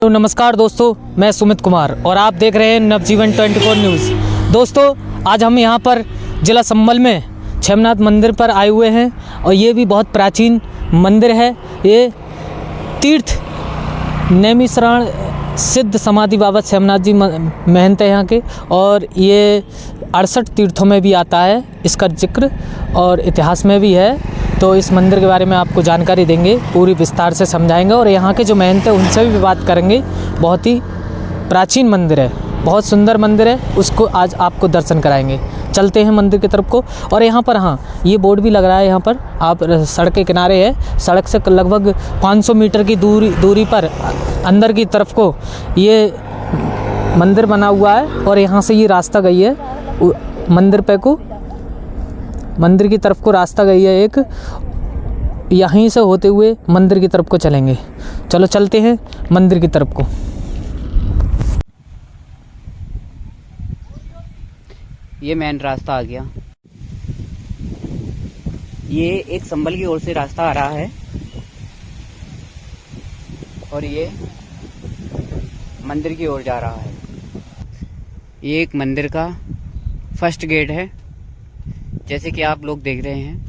तो नमस्कार दोस्तों, मैं सुमित कुमार और आप देख रहे हैं नवजीवन 24 न्यूज़। दोस्तों, आज हम यहां पर जिला संभल में छेमनाथ मंदिर पर आए हुए हैं और ये भी बहुत प्राचीन मंदिर है। ये तीर्थ नैमिषारण्य सिद्ध समाधि बाबा छेमनाथ जी महंत है यहाँ के, और ये 68 तीर्थों में भी आता है इसका जिक्र और इतिहास में भी है। तो इस मंदिर के बारे में आपको जानकारी देंगे, पूरी विस्तार से समझाएंगे और यहाँ के जो महंत है उनसे भी बात करेंगे। बहुत ही प्राचीन मंदिर है, बहुत सुंदर मंदिर है, उसको आज आपको दर्शन कराएंगे। चलते हैं मंदिर की तरफ को। और यहाँ पर ये बोर्ड भी लग रहा है, यहाँ पर आप सड़क के किनारे है, सड़क से लगभग 500 मीटर की दूरी पर अंदर की तरफ को ये मंदिर बना हुआ है और यहाँ से ये रास्ता गई है मंदिर की तरफ को रास्ता गई है एक, यहीं से होते हुए मंदिर की तरफ को चलेंगे। चलो चलते हैं मंदिर की तरफ को। ये मेन रास्ता आ गया। ये एक संभल की ओर से रास्ता आ रहा है और ये मंदिर की ओर जा रहा है। ये एक मंदिर का फर्स्ट गेट है, जैसे कि आप लोग देख रहे हैं।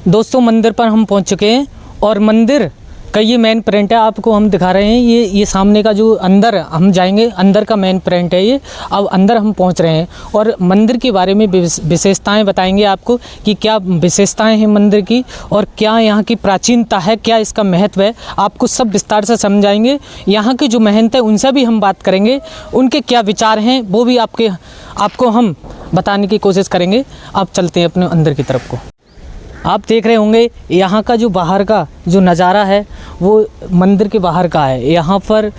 दोस्तों, मंदिर पर हम पहुंच चुके हैं और मंदिर का ये मेन प्रिंट है, आपको हम दिखा रहे हैं। ये सामने का जो अंदर हम जाएंगे, अंदर का मेन प्रिंट है ये। अब अंदर हम पहुंच रहे हैं और मंदिर के बारे में विशेषताएं बताएंगे आपको कि क्या विशेषताएं हैं मंदिर की और क्या यहाँ की प्राचीनता है, क्या इसका महत्व है, आपको सब विस्तार से समझाएंगे। यहाँ के जो महंत है उनसे भी हम बात करेंगे, उनके क्या विचार हैं वो भी आपको हम बताने की कोशिश करेंगे। अब चलते हैं अपने अंदर की तरफ को। आप देख रहे होंगे यहाँ का जो बाहर का जो नज़ारा है वो मंदिर के बाहर का है। यहाँ पर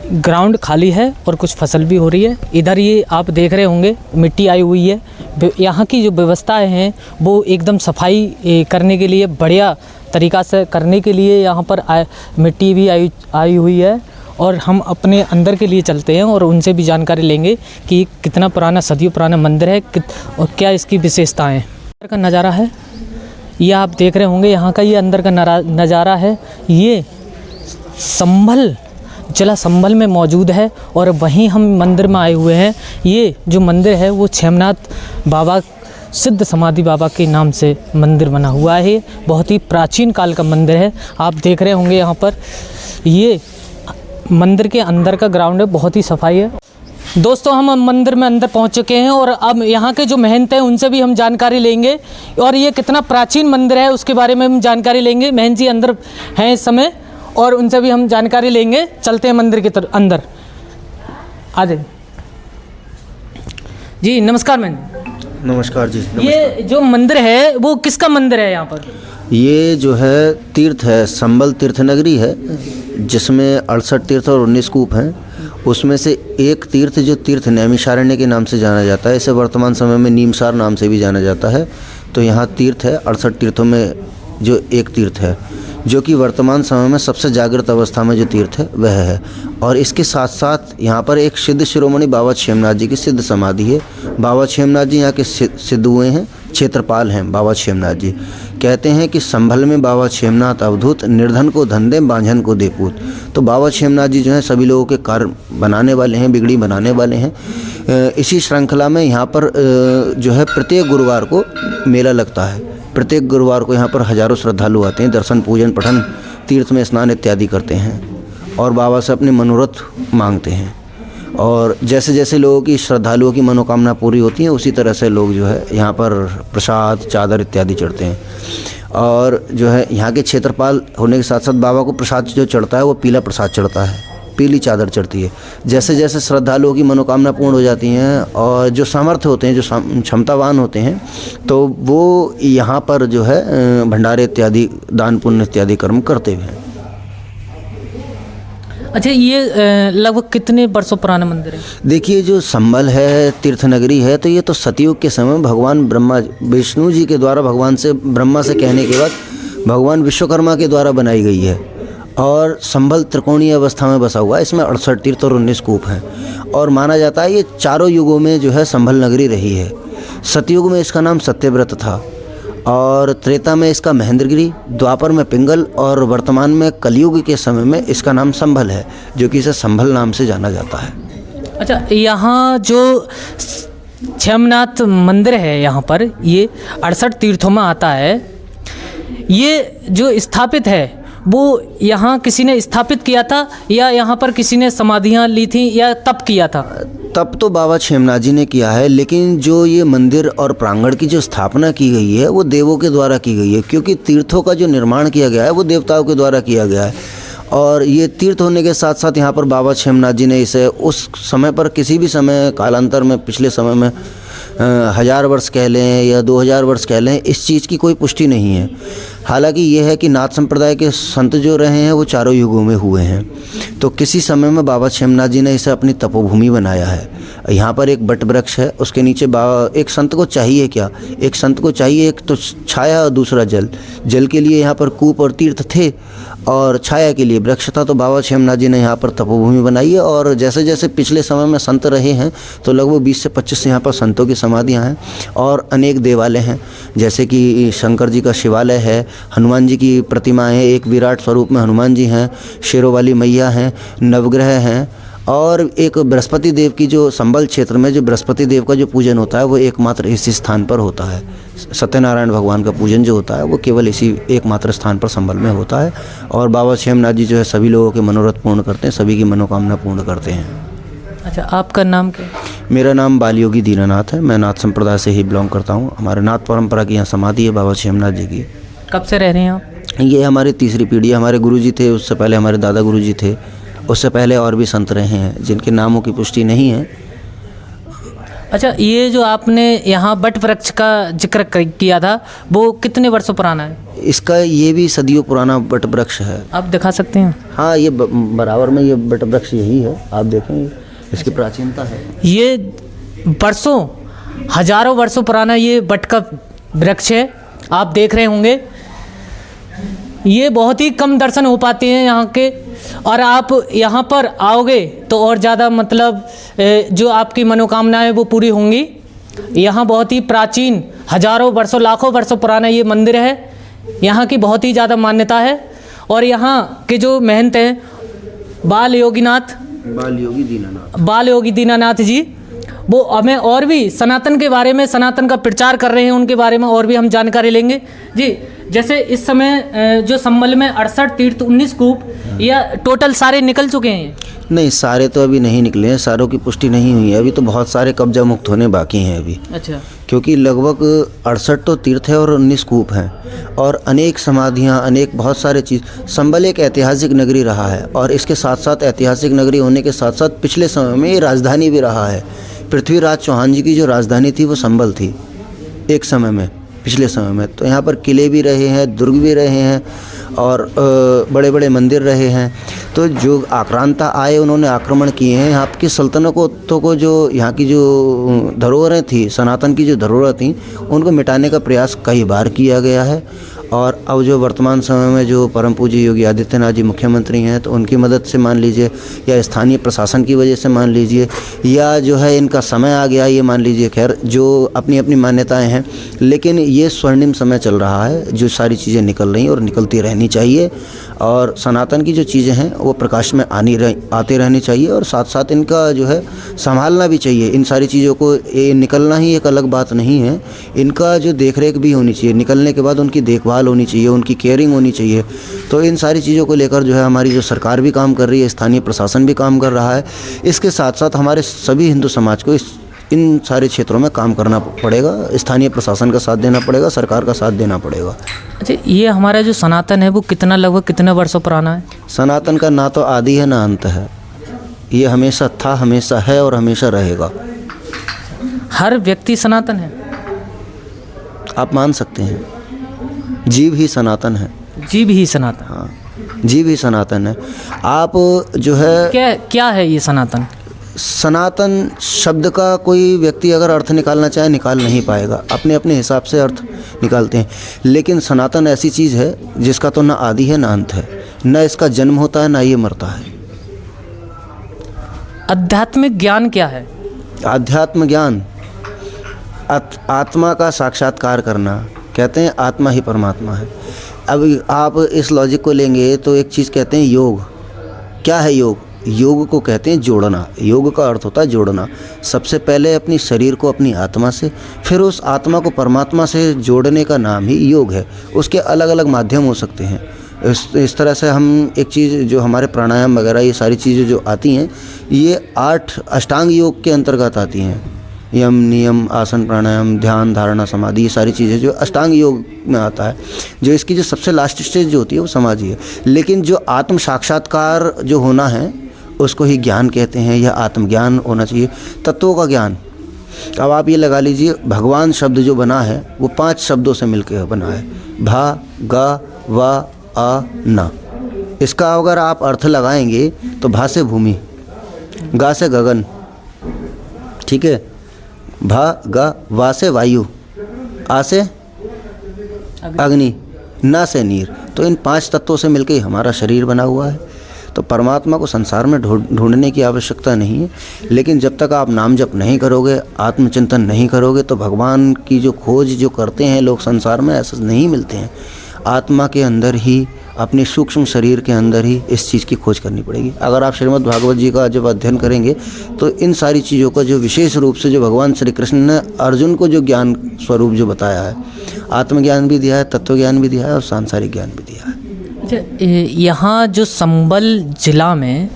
ग्राउंड खाली है और कुछ फसल भी हो रही है। इधर ये आप देख रहे होंगे मिट्टी आई हुई है। यहाँ की जो व्यवस्थाएं हैं वो एकदम सफाई करने के लिए, बढ़िया तरीक़ा से करने के लिए यहाँ पर मिट्टी भी आई हुई है। और हम अपने अंदर के लिए चलते हैं और उनसे भी जानकारी लेंगे कि कितना पुराना, सदियों पुराना मंदिर है और क्या इसकी विशेषताएँ हैं। का नज़ारा है ये आप देख रहे होंगे, यहाँ का ये अंदर का नज़ारा है। ये संभल, जिला संभल में मौजूद है और वहीं हम मंदिर में आए हुए हैं। ये जो मंदिर है वो छेमनाथ बाबा सिद्ध समाधि बाबा के नाम से मंदिर बना हुआ है। बहुत ही प्राचीन काल का मंदिर है। आप देख रहे होंगे यहाँ पर ये मंदिर के अंदर का ग्राउंड है, बहुत ही सफाई है। दोस्तों, हम मंदिर में अंदर पहुंच चुके हैं और अब यहाँ के जो महंत हैं उनसे भी हम जानकारी लेंगे और ये कितना प्राचीन मंदिर है उसके बारे में हम जानकारी लेंगे। महंत जी अंदर हैं इस समय और उनसे भी हम जानकारी लेंगे। चलते हैं मंदिर की तरफ अंदर। आ जाइए जी। नमस्कार महंत। नमस्कार जी। नमस्कार। ये जो मंदिर है वो किसका मंदिर है? यहाँ पर ये जो है तीर्थ है, संभल तीर्थ नगरी है, जिसमें 68 तीर्थ और 19 कूप हैं। उसमें से एक तीर्थ जो तीर्थ नैमिषारण्य के नाम से जाना जाता है, इसे वर्तमान समय में नीमसार नाम से भी जाना जाता है। तो यहाँ तीर्थ है, 68 तीर्थों में जो एक तीर्थ है, जो कि वर्तमान समय में सबसे जागृत अवस्था में जो तीर्थ है वह है। और इसके साथ साथ यहाँ पर एक सिद्ध शिरोमणि बाबा छेमनाथ जी की सिद्ध समाधि है। बाबा छेमनाथ जी यहाँ के सिद्ध हुए हैं, क्षेत्रपाल हैं बाबा छेमनाथ जी। कहते हैं कि संभल में बाबा छेमनाथ अवधूत, निर्धन को धन दे, बांझन को दे पूत। तो बाबा छेमनाथ जी जो हैं सभी लोगों के कार्य बनाने वाले हैं, बिगड़ी बनाने वाले हैं। इसी श्रृंखला में यहाँ पर जो है प्रत्येक गुरुवार को मेला लगता है। प्रत्येक गुरुवार को यहाँ पर हज़ारों श्रद्धालु आते हैं, दर्शन, पूजन, पठन, तीर्थ में स्नान इत्यादि करते हैं और बाबा से अपने मनोरथ मांगते हैं। और जैसे जैसे लोगों की, श्रद्धालुओं की मनोकामना पूरी होती है, उसी तरह से लोग जो है यहाँ पर प्रसाद, चादर इत्यादि चढ़ते हैं। और जो है यहाँ के क्षेत्रपाल होने के साथ साथ बाबा को प्रसाद जो चढ़ता है वो पीला प्रसाद चढ़ता है, पीली चादर चढ़ती है। जैसे जैसे श्रद्धालुओं की मनोकामना पूर्ण हो जाती हैं और जो सामर्थ्य होते हैं, जो क्षमतावान होते हैं, तो वो यहाँ पर जो है भंडारे इत्यादि दान पुण्य इत्यादि कर्म करते हुए हैं। अच्छा, ये लगभग कितने वर्षों पुराना मंदिर है? देखिए, जो संबल है, तीर्थ नगरी है, तो ये तो सतयुग के समय भगवान ब्रह्मा विष्णु जी के द्वारा भगवान से ब्रह्मा से कहने के बाद भगवान विश्वकर्मा के द्वारा बनाई गई है और संबल त्रिकोणीय अवस्था में बसा हुआ है। इसमें 68 तीर्थ और 19 कूप हैं और माना जाता है ये चारों युगों में जो है संबल नगरी रही है। सतयुग में इसका नाम सत्यव्रत था और त्रेता में इसका महेंद्रगिरी, द्वापर में पिंगल और वर्तमान में कलयुग के समय में इसका नाम संभल है, जो कि इसे संभल नाम से जाना जाता है। अच्छा, यहाँ जो क्षमनाथ मंदिर है, यहाँ पर ये 68 तीर्थों में आता है। ये जो स्थापित है वो यहाँ किसी ने स्थापित किया था या यहाँ पर किसी ने समाधियाँ ली थी या तप किया था? तब तो बाबा क्षेमनाथ जी ने किया है, लेकिन जो ये मंदिर और प्रांगण की जो स्थापना की गई है वो देवों के द्वारा की गई है, क्योंकि तीर्थों का जो निर्माण किया गया है वो देवताओं के द्वारा किया गया है। और ये तीर्थ होने के साथ साथ यहाँ पर बाबा क्षेमनाथ जी ने इसे उस समय पर किसी भी समय कालांतर में, पिछले समय में 1000 वर्ष कह लें या 2000 वर्ष कह लें, इस चीज़ की कोई पुष्टि नहीं है। हालांकि ये है कि नाथ संप्रदाय के संत जो रहे हैं वो चारों युगों में हुए हैं, तो किसी समय में बाबा क्षेमनाथ जी ने इसे अपनी तपोभूमि बनाया है। यहाँ पर एक बट वृक्ष है, उसके नीचे एक संत को चाहिए क्या? एक संत को चाहिए एक तो छाया और दूसरा जल। जल के लिए यहाँ पर कूप और तीर्थ थे और छाया के लिए वृक्ष था, तो बाबा क्षेमनाथ जी ने यहाँ पर तपोभूमि बनाई है। और जैसे जैसे पिछले समय में संत रहे हैं तो लगभग 20 से 25 यहाँ पर संतों की समाधियाँ हैं और अनेक देवालय हैं, जैसे कि शंकर जी का शिवालय है, हनुमान जी की प्रतिमाएँ हैं, एक विराट स्वरूप में हनुमान जी हैं, शेरों वाली मैया हैं, नवग्रह हैं और एक बृहस्पति देव की जो संबल क्षेत्र में जो बृहस्पति देव का जो पूजन होता है वो एकमात्र इसी स्थान पर होता है। सत्यनारायण भगवान का पूजन जो होता है वो केवल इसी एकमात्र स्थान पर संबल में होता है। और बाबा क्षेमनाथ जी जो है सभी लोगों के मनोरथ पूर्ण करते हैं, सभी की मनोकामना पूर्ण करते हैं। अच्छा, आपका नाम क्या? मेरा नाम बालयोगी दीनानाथ है। मैं नाथ संप्रदाय से ही बिलोंग करता हूँ। हमारे नाथ परंपरा की यहाँ समाधि है बाबा क्षेमनाथ जी की। कब से रह रहे हैं आप? ये हमारी तीसरी पीढ़ी है। हमारे गुरुजी थे, उससे पहले हमारे दादा गुरुजी थे, उससे पहले और भी संत रहे हैं जिनके नामों की पुष्टि नहीं है। अच्छा, ये जो आपने यहाँ बट वृक्ष का जिक्र किया था वो कितने वर्षों पुराना है? इसका ये भी सदियों पुराना बट वृक्ष है। आप दिखा सकते हैं? हाँ, ये बराबर में ये बट वृक्ष यही है, आप देखें इसकी प्राचीनता है। ये वर्षों, हजारों वर्षों पुराना ये बट का वृक्ष है, आप देख रहे होंगे। ये बहुत ही कम दर्शन हो पाते हैं यहाँ के, और आप यहाँ पर आओगे तो और ज़्यादा मतलब जो आपकी मनोकामनाएं वो पूरी होंगी। यहाँ बहुत ही प्राचीन, हजारों वर्षों, लाखों वर्षों पुराना ये मंदिर है। यहाँ की बहुत ही ज़्यादा मान्यता है। और यहाँ के जो महंत हैं बाल योगी दीनानाथ जी, वो हमें और भी सनातन के बारे में, सनातन का प्रचार कर रहे हैं, उनके बारे में और भी हम जानकारी लेंगे जी। जैसे इस समय जो संबल में 68 तीर्थ 19 कूप, या टोटल सारे निकल चुके हैं? नहीं, सारे तो अभी नहीं निकले हैं, सारों की पुष्टि नहीं हुई है अभी, तो बहुत सारे कब्जा मुक्त होने बाकी हैं अभी। अच्छा, क्योंकि लगभग 68 तो तीर्थ है और 19 कूप हैं और अनेक समाधियाँ, अनेक बहुत सारे चीज़। संबल एक ऐतिहासिक नगरी रहा है और इसके साथ साथ ऐतिहासिक नगरी होने के साथ साथ पिछले समय में ये राजधानी भी रहा है। पृथ्वीराज चौहान जी की जो राजधानी थी वो संबल थी एक समय में, पिछले समय में। तो यहाँ पर किले भी रहे हैं, दुर्ग भी रहे हैं और बड़े बड़े मंदिर रहे हैं। तो जो आक्रांता आए उन्होंने आक्रमण किए हैं। यहाँ की सल्तनतों को जो यहाँ की जो धरोहरें थी, सनातन की जो धरोहर थी, उनको मिटाने का प्रयास कई बार किया गया है। और अब जो वर्तमान समय में जो परम पूज्य योगी आदित्यनाथ जी मुख्यमंत्री हैं, तो उनकी मदद से मान लीजिए, या स्थानीय प्रशासन की वजह से मान लीजिए, या जो है इनका समय आ गया ये मान लीजिए, खैर जो अपनी अपनी मान्यताएं हैं, लेकिन ये स्वर्णिम समय चल रहा है। जो सारी चीज़ें निकल रही और निकलती रहनी चाहिए और सनातन की जो चीज़ें हैं वो प्रकाश में आते रहनी चाहिए और साथ साथ इनका जो है संभालना भी चाहिए। इन सारी चीज़ों को ये निकलना ही एक अलग बात नहीं है, इनका जो देख रेख भी होनी चाहिए, निकलने के बाद उनकी देखभाल होनी चाहिए, उनकी केयरिंग होनी चाहिए। तो इन सारी चीज़ों को लेकर जो है हमारी जो सरकार भी काम कर रही है, स्थानीय प्रशासन भी काम कर रहा है। इसके साथ साथ हमारे सभी हिंदू समाज को इन सारे क्षेत्रों में काम करना पड़ेगा, स्थानीय प्रशासन का साथ देना पड़ेगा, सरकार का साथ देना पड़ेगा। अच्छा, ये हमारा जो सनातन है वो कितना लगभग कितने वर्षों पुराना है? सनातन का ना तो आदि है ना अंत है, ये हमेशा था, हमेशा है और हमेशा रहेगा। हर व्यक्ति सनातन है? आप मान सकते हैं, जीव ही सनातन है। जीव ही सनातन? हाँ, जीव ही सनातन है। आप जो है क्या है ये सनातन? सनातन शब्द का कोई व्यक्ति अगर अर्थ निकालना चाहे निकाल नहीं पाएगा, अपने अपने हिसाब से अर्थ निकालते हैं। लेकिन सनातन ऐसी चीज़ है जिसका तो ना आदि है ना अंत है, ना इसका जन्म होता है ना ये मरता है। आध्यात्मिक ज्ञान क्या है? आध्यात्म ज्ञान आत्मा का साक्षात्कार करना, कहते हैं आत्मा ही परमात्मा है। अब आप इस लॉजिक को लेंगे तो एक चीज़ कहते हैं योग। क्या है योग? योग को कहते हैं जोड़ना। योग का अर्थ होता है जोड़ना। सबसे पहले अपनी शरीर को अपनी आत्मा से, फिर उस आत्मा को परमात्मा से जोड़ने का नाम ही योग है। उसके अलग अलग माध्यम हो सकते हैं। इस तरह से हम एक चीज़ जो हमारे प्राणायाम वगैरह ये सारी चीज़ें जो आती हैं, ये 8 अष्टांग योग के अंतर्गत आती हैं। यम, नियम, आसन, प्राणायाम, ध्यान, धारणा, समाधि, ये सारी चीज़ें जो अष्टांग योग में आता है। जो इसकी जो सबसे लास्ट स्टेज जो होती है वो समाधि है। लेकिन जो आत्म साक्षात्कार जो होना है उसको ही ज्ञान कहते हैं, या आत्मज्ञान होना चाहिए, तत्वों का ज्ञान। अब आप ये लगा लीजिए, भगवान शब्द जो बना है वो 5 शब्दों से मिलकर बना है, भा, गा, वा, आ, ना। इसका अगर आप अर्थ लगाएंगे तो भा से भूमि, गा से गगन, ठीक है, भा, गा, वा से वायु, आ से अग्नि, ना से नीर। तो इन 5 तत्वों से मिलकर हमारा शरीर बना हुआ है। तो परमात्मा को संसार में ढूंढने की आवश्यकता नहीं है। लेकिन जब तक आप नाम जप नहीं करोगे, आत्मचिंतन नहीं करोगे, तो भगवान की जो खोज जो करते हैं लोग संसार में, ऐसे नहीं मिलते हैं। आत्मा के अंदर ही, अपने सूक्ष्म शरीर के अंदर ही इस चीज़ की खोज करनी पड़ेगी। अगर आप श्रीमद् भागवत जी का जब अध्ययन करेंगे तो इन सारी चीज़ों का जो विशेष रूप से जो भगवान श्री कृष्ण ने अर्जुन को जो ज्ञान स्वरूप जो बताया है, आत्मज्ञान भी दिया है, तत्व ज्ञान भी दिया है और सांसारिक ज्ञान भी दिया है। अच्छा, यहाँ जो संबल जिला में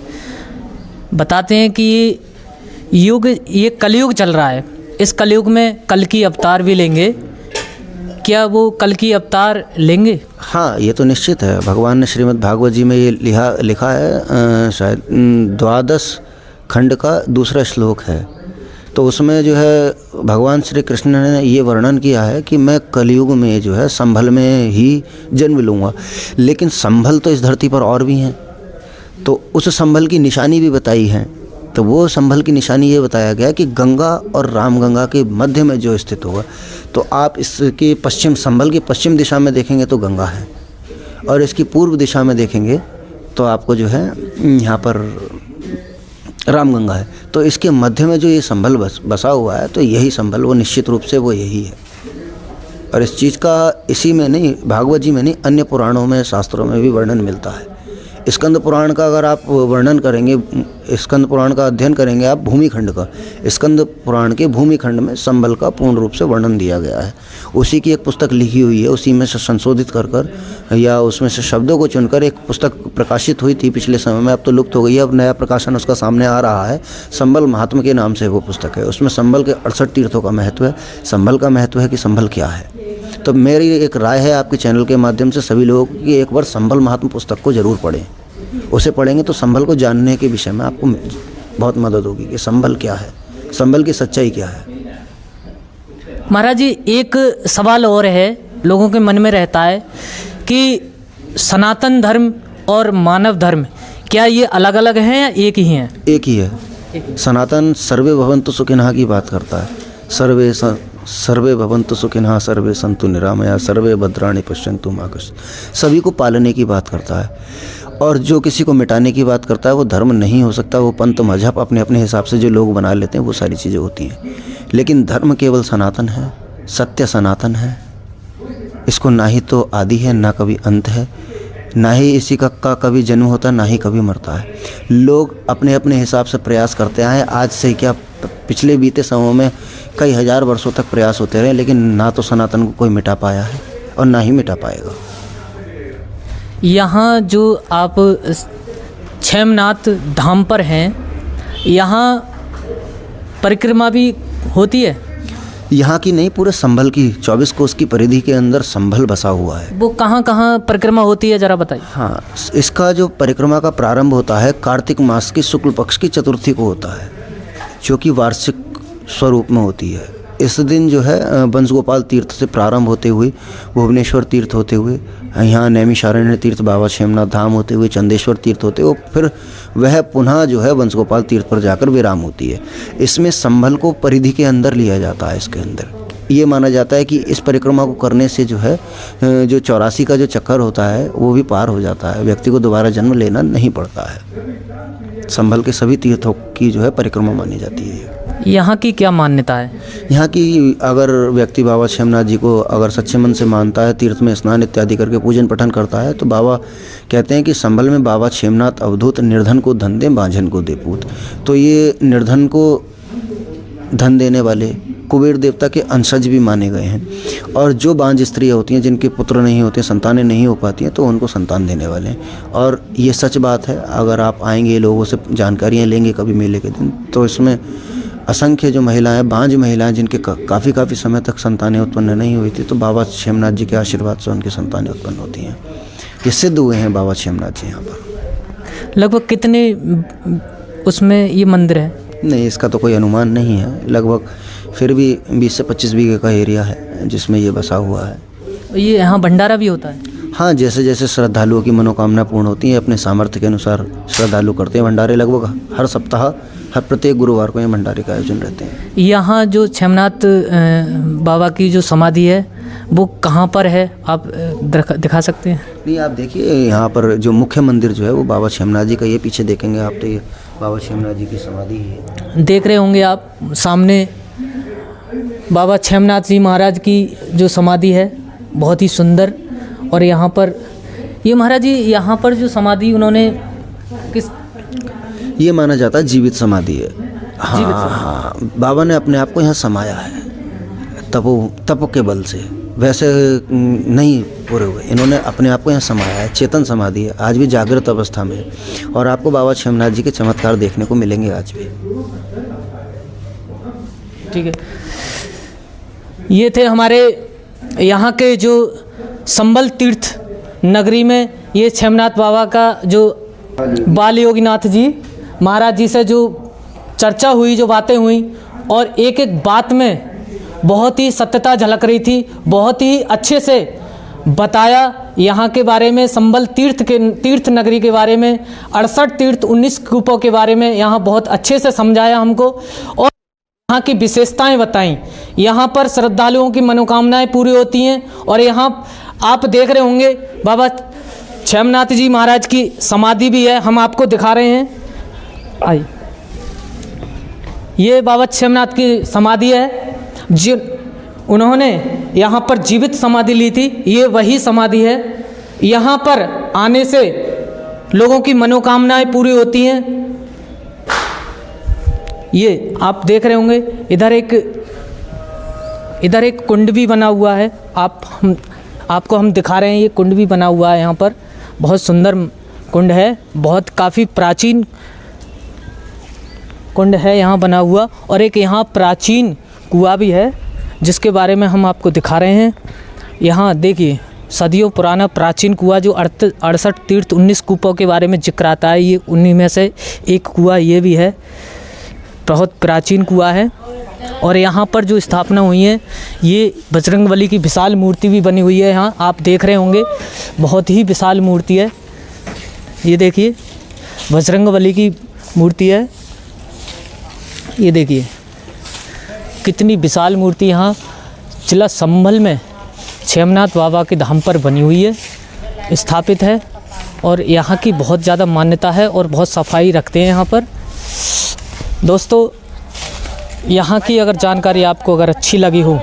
बताते हैं कि युग, ये कलयुग चल रहा है, इस कलयुग में कल की अवतार भी लेंगे, क्या वो कल की अवतार लेंगे? हाँ, ये तो निश्चित है। भगवान ने श्रीमद् भागवत जी में ये लिखा है, शायद 12 खंड का दूसरा श्लोक है। तो उसमें जो है भगवान श्री कृष्ण ने ये वर्णन किया है कि मैं कलयुग में जो है संभल में ही जन्म लूँगा। लेकिन संभल तो इस धरती पर और भी हैं, तो उस संभल की निशानी भी बताई है। तो वो संभल की निशानी ये बताया गया कि गंगा और रामगंगा के मध्य में जो स्थित होगा। तो आप इसके पश्चिम, संभल की पश्चिम दिशा में देखेंगे तो गंगा है, और इसकी पूर्व दिशा में देखेंगे तो आपको जो है यहाँ पर रामगंगा है। तो इसके मध्य में जो ये संभल बसा हुआ है, तो यही संभल, वो निश्चित रूप से वो यही है। और इस चीज़ का इसी में नहीं, भागवत जी में नहीं, अन्य पुराणों में, शास्त्रों में भी वर्णन मिलता है। स्कंद पुराण का अगर आप वर्णन करेंगे, स्कंद पुराण का अध्ययन करेंगे आप भूमिखंड का, स्कंद पुराण के भूमिखंड में संभल का पूर्ण रूप से वर्णन दिया गया है। उसी की एक पुस्तक लिखी हुई है, उसी में से संशोधित कर या उसमें से शब्दों को चुनकर एक पुस्तक प्रकाशित हुई थी पिछले समय में, अब तो लुप्त हो गई है। अब नया प्रकाशन उसका सामने आ रहा है, संभल महात्मा के नाम से वो पुस्तक है। उसमें संभल के 68 तीर्थों का महत्व है। संभल का महत्व है कि संभल क्या है। तो मेरी एक राय है आपके चैनल के माध्यम से सभी लोगों की, एक बार संभल महात्मा पुस्तक को ज़रूर पढ़ें। उसे पढ़ेंगे तो संभल को जानने के विषय में आपको बहुत मदद होगी कि संभल क्या है, संभल की सच्चाई क्या है। महाराज जी, एक सवाल और है, लोगों के मन में रहता है कि सनातन धर्म और मानव धर्म क्या ये अलग अलग हैं या एक ही हैं? एक ही है। सनातन सर्वे भवन्तु सुखिनः की बात करता है। सर्वे भवन्तु सुखिनः, सर्वे सन्तु निरामया, सर्वे भद्राणि पश्यन्तु मा कश्चित्। सभी को पालने की बात करता है। और जो किसी को मिटाने की बात करता है वो धर्म नहीं हो सकता। वो पंथ मजहब अपने अपने हिसाब से जो लोग बना लेते हैं वो सारी चीज़ें होती हैं। लेकिन धर्म केवल सनातन है, सत्य सनातन है। इसको ना ही तो आदि है, ना कभी अंत है, ना ही इसी का कभी जन्म होता, ना ही कभी मरता है। लोग अपने अपने हिसाब से प्रयास करते आए, आज से क्या पिछले बीते समय में कई हजार वर्षों तक प्रयास होते रहे, लेकिन ना तो सनातन को कोई मिटा पाया है और ना ही मिटा पाएगा। यहाँ जो आप क्षेमनाथ धाम पर हैं, यहाँ परिक्रमा भी होती है? यहाँ की नहीं, पूरे संभल की 24 कोस की परिधि के अंदर संभल बसा हुआ है। वो कहाँ कहाँ परिक्रमा होती है, ज़रा बताइए। हाँ, इसका जो परिक्रमा का प्रारंभ होता है कार्तिक मास की शुक्ल पक्ष की चतुर्थी को होता है, जो कि वार्षिक स्वरूप में होती है। इस दिन जो है वंशगोपाल तीर्थ से प्रारंभ होते हुए भुवनेश्वर तीर्थ होते हुए यहाँ नैमिषारण्य तीर्थ, बाबा क्षेमनाथ धाम होते हुए चंदेश्वर तीर्थ होते हुए फिर वह पुनः जो है वंशगोपाल तीर्थ पर जाकर विराम होती है। इसमें संभल को परिधि के अंदर लिया जाता है। इसके अंदर ये माना जाता है कि इस परिक्रमा को करने से जो है जो 84 का जो चक्कर होता है वो भी पार हो जाता है, व्यक्ति को दोबारा जन्म लेना नहीं पड़ता है। संभल के सभी तीर्थों की जो है परिक्रमा मानी जाती है। यहाँ की क्या मान्यता है? यहाँ की अगर व्यक्ति बाबा क्षेमनाथ जी को अगर सच्चे मन से मानता है, तीर्थ में स्नान इत्यादि करके पूजन पठन करता है, तो बाबा कहते हैं कि संभल में बाबा क्षेमनाथ अवधूत, निर्धन को धन दे, बांझन को दे पूत। तो ये निर्धन को धन देने वाले कुबेर देवता के अंशज भी माने गए हैं, और जो बांझ स्त्रियाँ होती हैं जिनके पुत्र नहीं होते, संतानें नहीं हो पाती हैं, तो उनको संतान देने वाले हैं। और ये सच बात है। अगर आप आएंगे, लोगों से जानकारियाँ लेंगे कभी मेले के दिन, तो इसमें असंख्य जो महिलाएं, बांझ महिलाएं जिनके काफ़ी समय तक संतानें उत्पन्न नहीं हुई थी, तो बाबा क्षेमनाथ जी के आशीर्वाद से उनकी संतानें उत्पन्न होती हैं। ये सिद्ध हुए हैं बाबा क्षेमनाथ जी यहाँ पर। लगभग कितने उसमें ये मंदिर है? नहीं, इसका तो कोई अनुमान नहीं है। लगभग फिर भी 20 से 25 बीघे का एरिया है जिसमें ये बसा हुआ है। ये यहाँ भंडारा भी होता है? हाँ, जैसे जैसे श्रद्धालुओं की मनोकामना पूर्ण होती है, अपने सामर्थ्य के अनुसार श्रद्धालु करते हैं भंडारे। लगभग हर सप्ताह, हर प्रत्येक गुरुवार को ये भंडारे का आयोजन रहते हैं। यहाँ जो क्षेमनाथ बाबा की जो समाधि है वो कहाँ पर है, आप दिखा सकते हैं? नहीं, आप देखिए यहाँ पर जो मुख्य मंदिर जो है वो बाबा क्षेमनाथ जी का, ये पीछे देखेंगे आप तो ये बाबा क्षेमनाथ जी की समाधि है। देख रहे होंगे आप सामने बाबा क्षेमनाथ जी महाराज की जो समाधि है, बहुत ही सुंदर। और यहाँ पर ये महाराज जी, यहाँ पर जो समाधि उन्होंने किस, ये माना जाता है जीवित समाधि है। हाँ, बाबा ने अपने आप को यहाँ समाया है तप के बल से, वैसे नहीं पूरे हुए, इन्होंने अपने आप को यहाँ समाया है। चेतन समाधि है, आज भी जागृत अवस्था में। और आपको बाबा क्षेमनाथ जी के चमत्कार देखने को मिलेंगे आज भी। ठीक है, ये थे हमारे यहाँ के जो संबल तीर्थ नगरी में ये क्षेमनाथ बाबा का जो बाल योगीनाथ जी महाराज जी से जो चर्चा हुई, जो बातें हुई, और एक एक बात में बहुत ही सत्यता झलक रही थी। बहुत ही अच्छे से बताया यहाँ के बारे में, संबल तीर्थ नगरी के बारे में, 68 तीर्थ 19 कूपों के बारे में यहाँ बहुत अच्छे से समझाया हमको, और यहाँ की विशेषताएं बताई। यहाँ पर श्रद्धालुओं की मनोकामनाएं पूरी होती हैं। और यहाँ आप देख रहे होंगे बाबा क्षेमनाथ जी महाराज की समाधि भी है, हम आपको दिखा रहे हैं। आइए, ये बाबा क्षेमनाथ की समाधि है, जो उन्होंने यहाँ पर जीवित समाधि ली थी। ये वही समाधि है। यहाँ पर आने से लोगों की मनोकामनाएं पूरी होती हैं। ये आप देख रहे होंगे, इधर एक कुंड भी बना हुआ है। आपको हम दिखा रहे हैं, ये कुंड भी बना हुआ है यहाँ पर। बहुत सुंदर कुंड है, बहुत काफ़ी प्राचीन कुंड है यहाँ बना हुआ। और एक यहाँ प्राचीन कुआं भी है जिसके बारे में हम आपको दिखा रहे हैं। यहाँ देखिए, सदियों पुराना प्राचीन कुआं, जो 68 तीर्थ 19 कूपों के बारे में जिक्र आता है, ये उन्हीं में से एक कुआं ये भी है। बहुत प्राचीन कुआं है। और यहाँ पर जो स्थापना हुई है, ये बजरंगबली की विशाल मूर्ति भी बनी हुई है। यहाँ आप देख रहे होंगे, बहुत ही विशाल मूर्ति है। ये देखिए, बजरंगबली की मूर्ति है। ये देखिए कितनी विशाल मूर्ति यहाँ जिला संभल में क्षेमनाथ बाबा के धाम पर बनी हुई है, स्थापित है। और यहाँ की बहुत ज़्यादा मान्यता है और बहुत सफाई रखते हैं यहाँ पर। दोस्तों, यहाँ की अगर जानकारी आपको अगर अच्छी लगी हो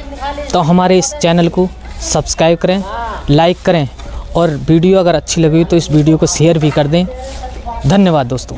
तो हमारे इस चैनल को सब्सक्राइब करें, लाइक करें, और वीडियो अगर अच्छी लगी हो तो इस वीडियो को शेयर भी कर दें। धन्यवाद दोस्तों।